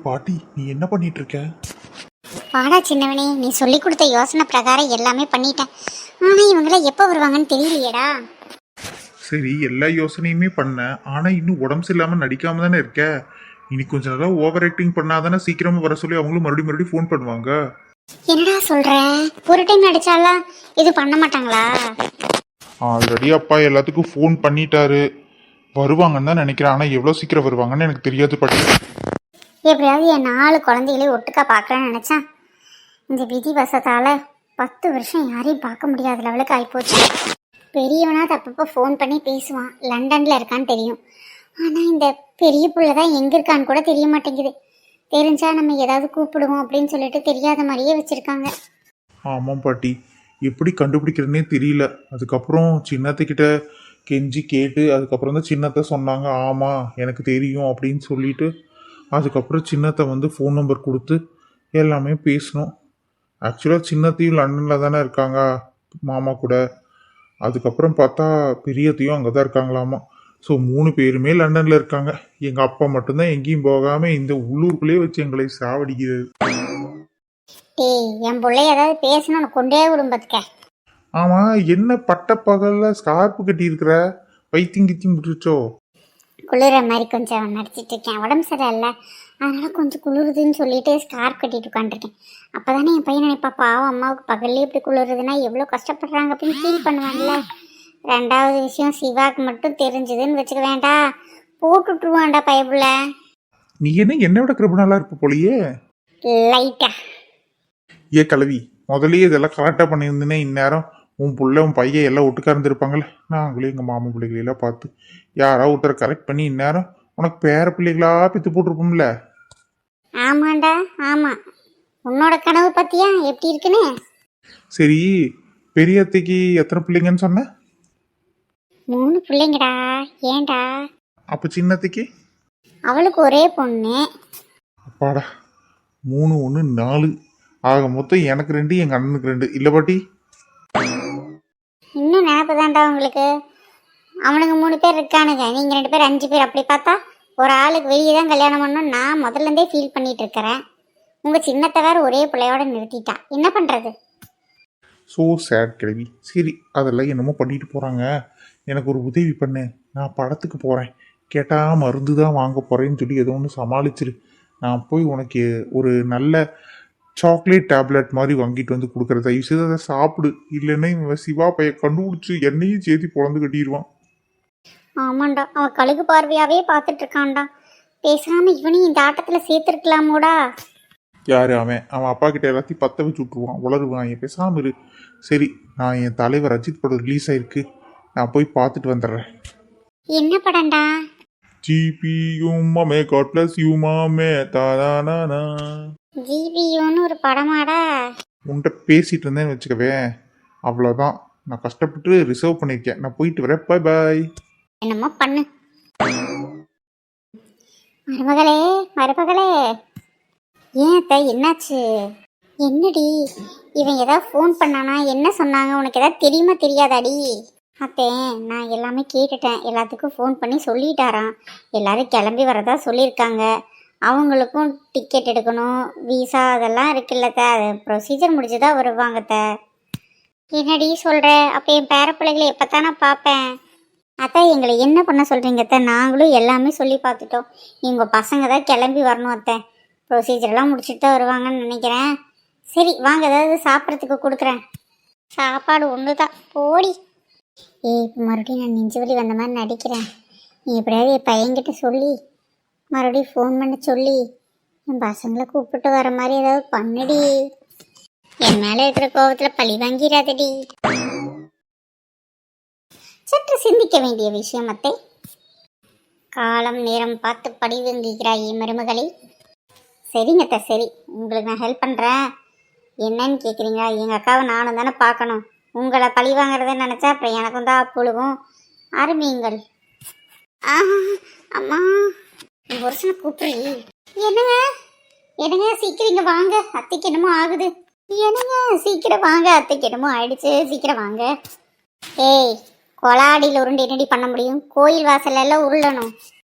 பாட்டி, நீ என்ன பண்ணிட்டு இருக்க? வாடா சின்னவனே, நீ சொல்லி கொடுத்த யோசனை பிரகாரம் எல்லாமே பண்ணிட்டேன். ஆனா இவங்கள எப்போ வருவாங்கன்னு தெரியலையேடா. சரி, எல்லா யோசனையுமே பண்ண. ஆனா இன்னும் உடம்பு சரியில்லாம நடிக்காம தானே இருக்க. இனி கொஞ்ச நாளா ஓவர் ஆக்டிங் பண்ணாதானே சீக்கிரமா வர சொல்லி அவங்களும் மறுபடியும் ஃபோன் பண்ணுவாங்க. என்னடா சொல்ற? ஒரு டைம் நடிச்சாலாம் இது பண்ண மாட்டாங்களா? ஆல்ரெடி அப்பா எல்லாத்துக்கும் ஃபோன் பண்ணிட்டாரு. வருவாங்கன்னு தான் நினைக்கிறேன். ஆனா எவ்வளவு சீக்கிரம் வருவாங்கன்னு எனக்கு தெரியாது பாட்டி. எப்படியாவது என் 4 குழந்தைகளை ஒட்டுக்கா பார்க்கலான்னு நினைச்சேன். இந்த விதி வசத்தால 10 வருஷம் யாரையும் பார்க்க முடியாத லெவலுக்கு ஆகிப்போச்சு. பெரியவனா அப்பப்போ ஃபோன் பண்ணி பேசுவான், லண்டன்ல இருக்கான்னு தெரியும். ஆனா இந்த பெரிய புள்ள தான் எங்க இருக்கான்னு கூட தெரிய மாட்டேங்குது. தெரிஞ்சா நம்ம ஏதாவது கூப்பிடுவோம் அப்படின்னு சொல்லிட்டு தெரியாத மாதிரியே வச்சிருக்காங்க. ஆமாம் பாட்டி, எப்படி கண்டுபிடிக்கிறதுனே தெரியல. அதுக்கப்புறம் சின்னத்துக்கிட்ட கெஞ்சி கேட்டு அதுக்கப்புறம் தான் சின்னத்தை சொன்னாங்க, ஆமாம் எனக்கு தெரியும் அப்படின்னு சொல்லிட்டு. அதுக்கப்புறம் சின்னத்தை வந்து ஃபோன் நம்பர் கொடுத்து எல்லாமே பேசணும். ஆக்சுவலாக சின்னத்தையும் லண்டனில் தானே இருக்காங்க மாமா கூட. அதுக்கப்புறம் பார்த்தா பெரியத்தையும் அங்கே தான் இருக்காங்களாமா. ஸோ 3 பேருமே லண்டனில் இருக்காங்க. எங்கள் அப்பா மட்டும்தான் எங்கேயும் போகாமல் இந்த உள்ளூருக்குள்ளேயே வச்சு எங்களை சாவடிக்கிறது. டேய், என் பிள்ளை ஏதாவது பேசணும்னு கொண்டே விடும்பத்துக்க. ஆமாம், என்ன பட்ட பகலில் ஸ்கார்ப்பு கட்டியிருக்கிற? வைத்தியம் கித்தியும் முடிச்சோ? குளிர மாதிரி கொஞ்சம் நடிச்சிட்டு இருக்கேன். உடம்பு சரியில்லை, அதனால கொஞ்சம் குளிருதுன்னு சொல்லிட்டு ஸ்கார்ப் கட்டிட்டு உட்காந்துருக்கேன். அப்போதானே என் பையன் நினைப்பா, பாவம் அம்மாவுக்கு பகல்லே இப்படி குளிருதுன்னா எவ்வளோ கஷ்டப்படுறாங்க அப்படின்னு ஃபீல் பண்ணுவாங்கல்ல. 2வது விஷயம், சிவாக்கு மட்டும் தெரிஞ்சதுன்னு வச்சுக்க வேண்டாம், போட்டுட்ருவான்டா பயப்புல. நீ என்ன விட கிரிமினலாக இருப்ப போலியே. லைட்டா. ஏ கலவி, முதல்லயே இதெல்லாம் கரெக்டாக பண்ணியிருந்தேனே இந்நேரம் உன் புள்ள உன் பையன் எல்லாம் ஒட்டுக்கா இருந்திருப்பாங்களே. நாங்களே எங்கள் மாமா பிள்ளைகளெல்லாம் பார்த்து யாராவது ஒருத்தரை கரெக்ட் பண்ணி இந்நேரம் உனக்கு பேர பிள்ளைகளா பித்து போட்டிருப்போம்ல. ஆமாண்டா ஆமாம். உன்னோட கனவு பத்தியா எப்படி இருக்குன்னு. சரி, பெரிய அத்தைக்கு எத்தனை பிள்ளைங்கன்னு சொன்ன? 3 பிள்ளைங்கடா. ஏன்டா? அப்போ சின்னத்தைக்கு? அவளுக்கு ஒரே பொண்ணு. அப்பாடா, 3 1 4. ஆக மொத்தம் எனக்கு 2, எங்கள் அண்ணனுக்கு 2 இல்லை பாட்டி? இன்னும் நினப்பு தான்டா உங்களுக்கு. அவனுங்க 3 பேர் இருக்கானுங்க, நீங்கள் 2 பேர் 5 பேர். அப்படி பார்த்தா ஒரு ஆளுக்கு வெளியே தான் கல்யாணம் பண்ணணும் நான் முதல்லேருந்தே ஃபீல் பண்ணிட்டு இருக்கிறேன். உங்கள் சின்னத்தை வேற ஒரே பிள்ளையோட நிறுத்திட்டா, என்ன பண்ணுறது? ஸோ சேட் கிழவி. சரி, அதெல்லாம் என்னமோ பண்ணிட்டு போகிறாங்க. எனக்கு ஒரு உதவி பண்ணு. நான் படத்துக்கு போகிறேன், கேட்டால் மருந்து தான் வாங்க போகிறேன்னு சொல்லி ஏதோ ஒன்று சமாளிச்சிரு. நான் போய் உனக்கு ஒரு நல்ல சாக்லேட் டேப்லெட் மாதிரி வாங்கிட்டு வந்து கொடுக்குற. தயவு செய்து அதை சாப்பிடு. இல்லைன்னா இவன் சிவா பைய கண்டுபிடிச்சி என்னையும் சேர்த்து பொழந்து கட்டிடுவான். ஆமாண்டா, அவன் கழுகு பார்வையாவே பார்த்துட்டு இருக்கான்டா. பேசாம இவனையும் இந்த ஆட்டத்தில் சேர்த்துருக்கலாமோடா. யார் அவன்? அவன் அப்பா கிட்ட எல்லாத்தையும் பற்ற வச்சு விட்ருவான், உளருவான். என் பேசாமல் இரு. சரி, நான் என் தலைவர் அஜித் படம் ரிலீஸ் ஆயிருக்கு, நான் போய் பார்த்துட்டு வந்துடுறேன். என்ன படம்டா? ஜிபியுமாமே காட் பிளஸ் யூமாமே தானா. ஜிபியூன்னு ஒரு படமாடா? உன்கிட்ட பேசிட்டு இருந்தேன்னு வச்சுக்கவே, அவ்வளோதான். நான் கஷ்டப்பட்டு ரிசர்வ் பண்ணியிருக்கேன். நான் போயிட்டு வரேன். பாய் பாய். என்னமோ பண்ணு. மருமகளே மருமகளே. ஏன் அத்தை, என்னாச்சு? என்னடி இவன் ஏதாவது ஃபோன் பண்ணானா? என்ன சொன்னாங்க? உனக்கு ஏதாவது தெரியுமா தெரியாதாடி? அத்தே, நான் எல்லாமே கேட்டுட்டேன். எல்லாத்துக்கும் ஃபோன் பண்ணி சொல்லிட்டாராம். எல்லாரும் கிளம்பி வரதா சொல்லியிருக்காங்க. அவங்களுக்கும் டிக்கெட் எடுக்கணும், விசா அதெல்லாம் இருக்குல்லத்த. அது ப்ரொசீஜர் முடிச்சுதா வருவாங்கத்த. என்னடி சொல்கிற? அப்போ என் பேரப்பிள்ளைகளை எப்போத்தானே பார்ப்பேன்? அத்தை, எங்களை என்ன பண்ண சொல்கிறீங்க அத்தை? நாங்களும் எல்லாமே சொல்லி பார்த்துட்டோம். எங்கள் பசங்க தான் கிளம்பி வரணும் அத்தை. ப்ரொசீஜர்லாம் முடிச்சுட்டு தான் வருவாங்கன்னு நினைக்கிறேன். சரி வாங்க, ஏதாவது சாப்பிட்றதுக்கு கொடுக்குறேன். சாப்பாடு ஒன்று தான், போடி. இப்போ மறுபடியும் நான் நெஞ்சு வலி வந்த மாதிரி நடிக்கிறேன். நீ எப்படியாவது என் பையன்கிட்ட சொல்லி மறுபடியும் ஃபோன் பண்ண சொல்லி என் பசங்களை கூப்பிட்டு வர மாதிரி ஏதாவது பண்ணுடி. என் மேலே இருக்கிற கோபத்தில் பழி வாங்கிடாதடி. சற்று சிந்திக்க வேண்டிய விஷயம் அத்தை. காலம் நேரம் பார்த்து பழி வாங்குகிறாயே மருமகளே. சரிங்க அத்தை, சரி, உங்களுக்கு நான் ஹெல்ப் பண்ணுறேன். என்னன்னு கேட்குறீங்களா? எங்கள் அக்காவை நானும் தானே பார்க்கணும். உங்களை பழி வாங்குறதுன்னு நினச்சா அப்புறம் எனக்கும் தான் அப்புழுகும். ஆரம்பியுங்கள். அம்மா, என் புருஷனை கூப்பிட்றீ. என்னங்க என்னங்க, சீக்கிரம் இங்கே வாங்க, அத்தைக்கு என்னமோ ஆகுது. என்னங்க சீக்கிரம் வாங்க, அத்தைக்கு என்னமோ ஆயிடுச்சு, சீக்கிரம் வாங்க. ஏய், கொலாடியில் உருண்டு என்னடி பண்ண முடியும்? கோயில் வாசல் எல்லாம் உருளணும்.